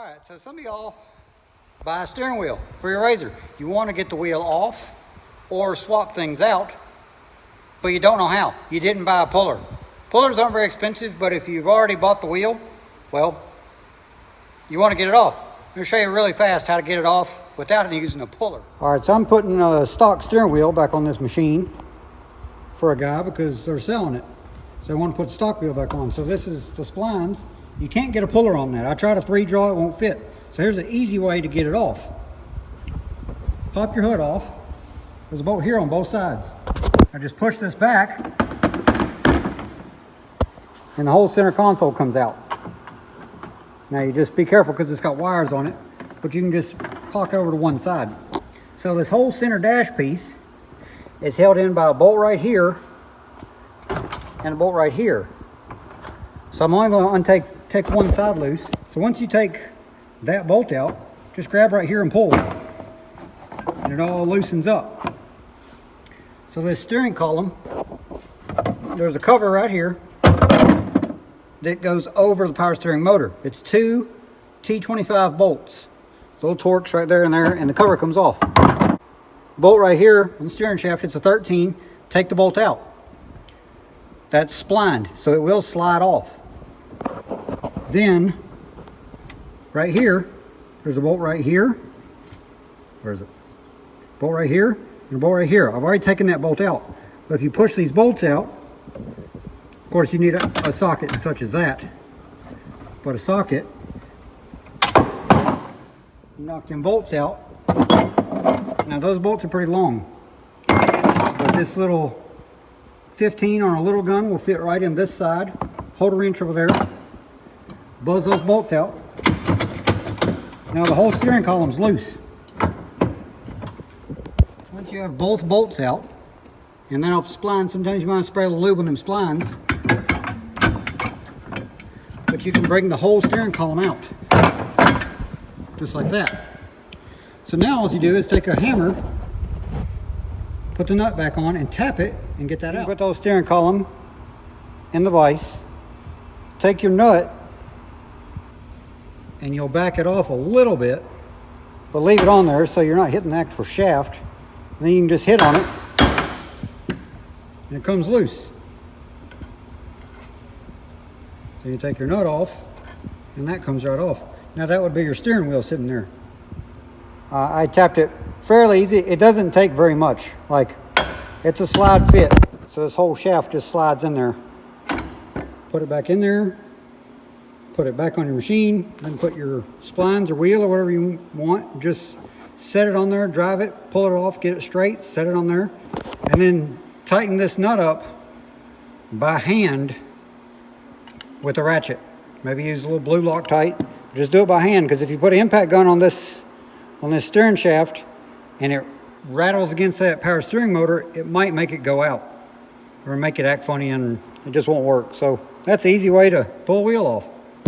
All right, so some of y'all buy a steering wheel for your RZR. You want to get the wheel off or swap things out, but you don't know how. You didn't buy a puller. Pullers aren't very expensive, but if you've already bought the wheel, well, you want to get it off. I'm going to show you really fast how to get it off without using a puller. All right, so I'm putting a stock steering wheel back on this machine for a guy because they're selling it. So I want to put the stock wheel back on. So this is the splines. You can't get a puller on that. I tried a 3-draw, it won't fit. So here's an easy way to get it off. Pop your hood off. There's a bolt here on both sides. I just push this back and the whole center console comes out. Now you just be careful because it's got wires on it, but you can just clock over to one side. So this whole center dash piece is held in by a bolt right here and a bolt right here. So I'm only going to take one side loose. So once you take that bolt out, just grab right here and pull, and it all loosens up. So this steering column, there's a cover right here that goes over the power steering motor. It's 2 T25 bolts, little Torx right there and there, and the cover comes off. Bolt right here on the steering shaft, it's a 13. Take the bolt out. That's splined, so it will slide off. Then right here, there's a bolt right here. Where is it? Bolt right here and a bolt right here. I've already taken that bolt out. But if you push these bolts out, of course you need a socket such as that. But a socket, knock them bolts out. Now those bolts are pretty long. But this little 15 on a little gun will fit right in this side. Hold a wrench over there. Buzz those bolts out. Now the whole steering column's loose. Once you have both bolts out, and then off the splines, sometimes you want to spray a little lube on them splines, but you can bring the whole steering column out, just like that. So now all you do is take a hammer, put the nut back on, and tap it, and get that out. Put those steering column in the vise, take your nut, and you'll back it off a little bit, but leave it on there so you're not hitting the actual shaft. And then you can just hit on it, and it comes loose. So you take your nut off, and that comes right off. Now that would be your steering wheel sitting there. I tapped it fairly easy. It doesn't take very much. Like, it's a slide fit, so this whole shaft just slides in there. Put it back in there. Put it back on your machine, then put your splines or wheel or whatever you want. Just set it on there, drive it, pull it off, get it straight, set it on there, and then tighten this nut up by hand with a ratchet. Maybe use a little blue Loctite. Just do it by hand, because if you put an impact gun on this steering shaft and it rattles against that power steering motor, it might make it go out or make it act funny, and it just won't work. So that's the easy way to pull a wheel off.